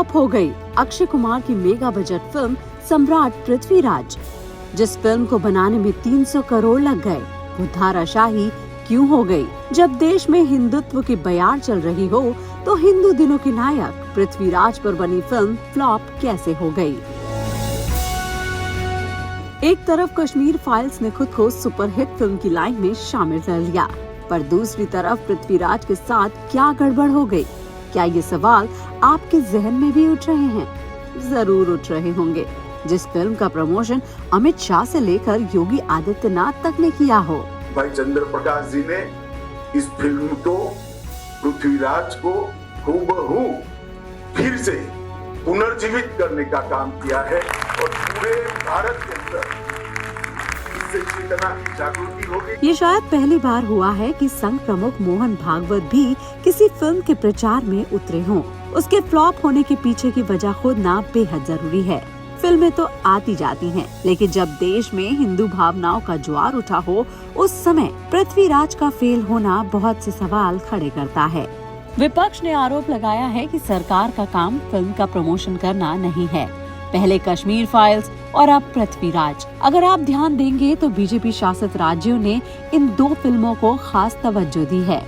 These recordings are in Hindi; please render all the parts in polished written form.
फ्लॉप हो गई अक्षय कुमार की मेगा बजट फिल्म सम्राट पृथ्वीराज। जिस फिल्म को बनाने में 300 करोड़ लग गए, वो धाराशाही क्यों हो गई? जब देश में हिंदुत्व की बयार चल रही हो, तो हिंदू दिनों के नायक पृथ्वीराज पर बनी फिल्म फ्लॉप कैसे हो गई? एक तरफ कश्मीर फाइल्स ने खुद को सुपरहिट फिल्म की लाइन में शामिल कर लिया, पर दूसरी तरफ पृथ्वीराज के साथ क्या गड़बड़ हो गई? क्या ये सवाल आपके जहन में भी उठ रहे हैं? जरूर उठ रहे होंगे। जिस फिल्म का प्रमोशन अमित शाह से लेकर योगी आदित्यनाथ तक ने किया हो। भाई चंद्र प्रकाश जी ने इस फिल्म को, पृथ्वीराज को हूबहू फिर से पुनर्जीवित करने का काम किया है और पूरे भारत के अंदर इससे कितना जागृति होगी। ये शायद पहली बार हुआ है कि संघ प्रमुख मोहन भागवत भी किसी फिल्म के प्रचार में उतरे हों। उसके फ्लॉप होने के पीछे की वजह खोदना बेहद जरूरी है। फिल्में तो आती जाती हैं, लेकिन जब देश में हिंदू भावनाओं का ज्वार उठा हो, उस समय पृथ्वीराज का फेल होना बहुत से सवाल खड़े करता है। विपक्ष ने आरोप लगाया है कि सरकार का काम फिल्म का प्रमोशन करना नहीं है। पहले कश्मीर फाइल्स और अब पृथ्वीराज। अगर आप ध्यान देंगे तो बीजेपी शासित राज्यों ने इन दो फिल्मों को खास तवज्जो दी है।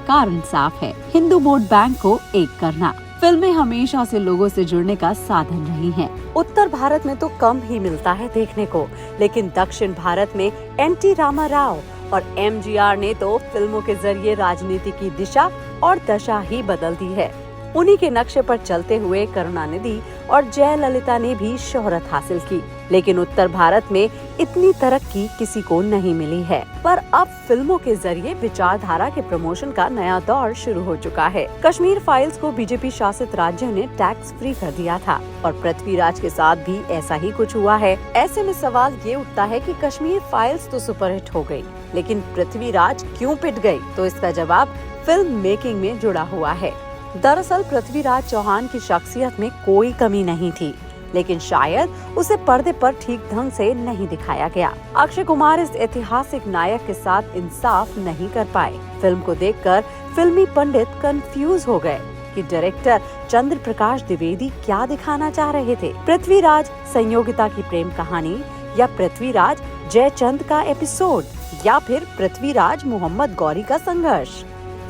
कारण साफ है, हिंदू वोट बैंक को एक करना। फिल्में हमेशा से लोगों से जुड़ने का साधन रही हैं। उत्तर भारत में तो कम ही मिलता है देखने को, लेकिन दक्षिण भारत में एनटी रामाराव और एमजीआर ने तो फिल्मों के जरिए राजनीति की दिशा और दशा ही बदल दी है। उन्हीं के नक्शे पर चलते हुए करुणानिधि और जयललिता ने भी शोहरत हासिल की, लेकिन उत्तर भारत में इतनी तरक्की किसी को नहीं मिली है। पर अब फिल्मों के जरिए विचारधारा के प्रमोशन का नया दौर शुरू हो चुका है। कश्मीर फाइल्स को बीजेपी शासित राज्यों ने टैक्स फ्री कर दिया था और पृथ्वीराज के साथ भी ऐसा ही कुछ हुआ है। ऐसे में सवाल ये उठता है कि कश्मीर फाइल्स तो सुपरहिट हो गई, लेकिन पृथ्वीराज क्यों पिट गई? तो इसका जवाब फिल्म मेकिंग में जुड़ा हुआ है। दरअसल पृथ्वीराज चौहान की शख्सियत में कोई कमी नहीं थी, लेकिन शायद उसे पर्दे पर ठीक ढंग से नहीं दिखाया गया। अक्षय कुमार इस ऐतिहासिक नायक के साथ इंसाफ नहीं कर पाए। फिल्म को देखकर फिल्मी पंडित कंफ्यूज हो गए कि डायरेक्टर चंद्र प्रकाश द्विवेदी क्या दिखाना चाह रहे थे। पृथ्वीराज संयोगिता की प्रेम कहानी, या पृथ्वीराज जयचंद का एपिसोड, या फिर पृथ्वीराज मोहम्मद गौरी का संघर्ष।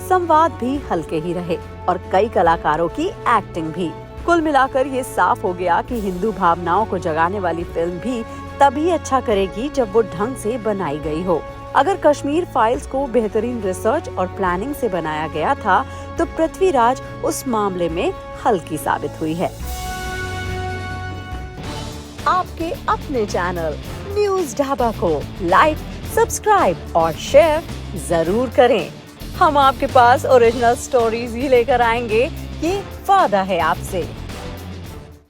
संवाद भी हल्के ही रहे और कई कलाकारों की एक्टिंग भी। कुल मिलाकर ये साफ हो गया कि हिंदू भावनाओं को जगाने वाली फिल्म भी तभी अच्छा करेगी जब वो ढंग से बनाई गई हो। अगर कश्मीर फाइल्स को बेहतरीन रिसर्च और प्लानिंग से बनाया गया था, तो पृथ्वीराज उस मामले में हल्की साबित हुई है। आपके अपने चैनल न्यूज़ ढाबा को लाइक, सब्सक्राइब और शेयर जरूर करें। हम आपके पास ओरिजिनल स्टोरीज ही लेकर आएंगे, ये वादा है आपसे।